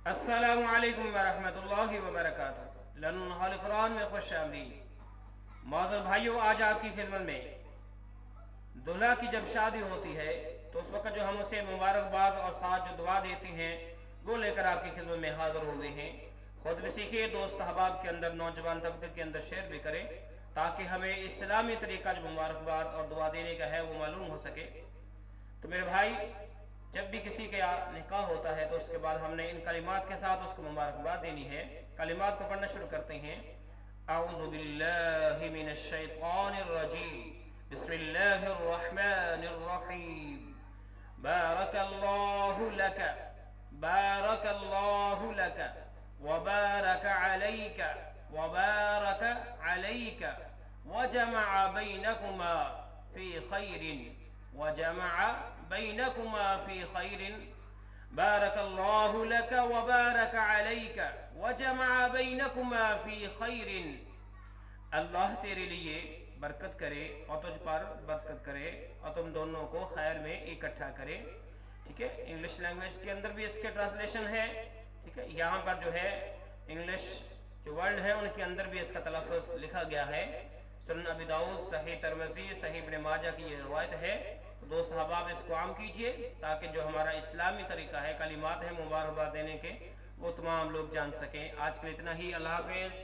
अस्सलामु अलैकुम वरहमतुल्लाहि वबरकातुहू। लर्निंग होली कुरान में खुश आमदीद। मौजूद भाइयों, आज आपकी खिदमत में दूल्हा की जब शादी होती है तो उस वक्त जो हम उसे मुबारकबाद और साथ जो दुआ देते हैं वो लेकर आपकी खिदमत में हाजिर हुए हैं। खुद भी सीखिए, दोस्त अहबाब के अंदर, नौजवान तबके के अंदर शेयर भी करें ताकि हमें इस्लामी तरीका जो मुबारकबाद और दुआ देने का है वो मालूम हो सके। तो मेरे भाई, जब भी किसी के निकाह होता है तो उसके बाद हमने इन कलिमात के साथ उसको मुबारकबाद देनी है। कलिमात को पढ़ना शुरू करते हैं। अऊज़ु बिल्लाहि मिनश शैतानिर रजीम, बिस्मिल्लाहिर रहमानिर रहीम। बारकल्लाहु लका, बारकल्लाहु लका, व बारक अलैका, व बारक अलैका, व जमअ बैनकुमा फी खैरिन, वजमअ बैनकुमा फी खैरिन। बारकल्लाहु लक व बारक अलैक वजमअ बैनकुमा फी खैरिन। अल्लाह तेरे लिए बरकत करे और तुझ पर बरकत करे और तुम दोनों को खैर में इकट्ठा करे। ठीक है, इंग्लिश लैंग्वेज के अंदर भी इसके ट्रांसलेशन है। ठीक है, यहाँ पर जो है इंग्लिश जो वर्ड है उनके अंदर भी इसका तलफ़्फ़ुज़ लिखा गया है। सुनन अबी दाऊद, सही तिरमिज़ी, सही इब्न माजा की ये रिवायत है। तो दोस्त अहबाब इसको आम कीजिए ताकि जो हमारा इस्लामी तरीका है, कलिमात है मुबारकबाद देने के, वो तमाम लोग जान सकें। आज के लिए इतना ही। अल्लाह हाफ़िज़।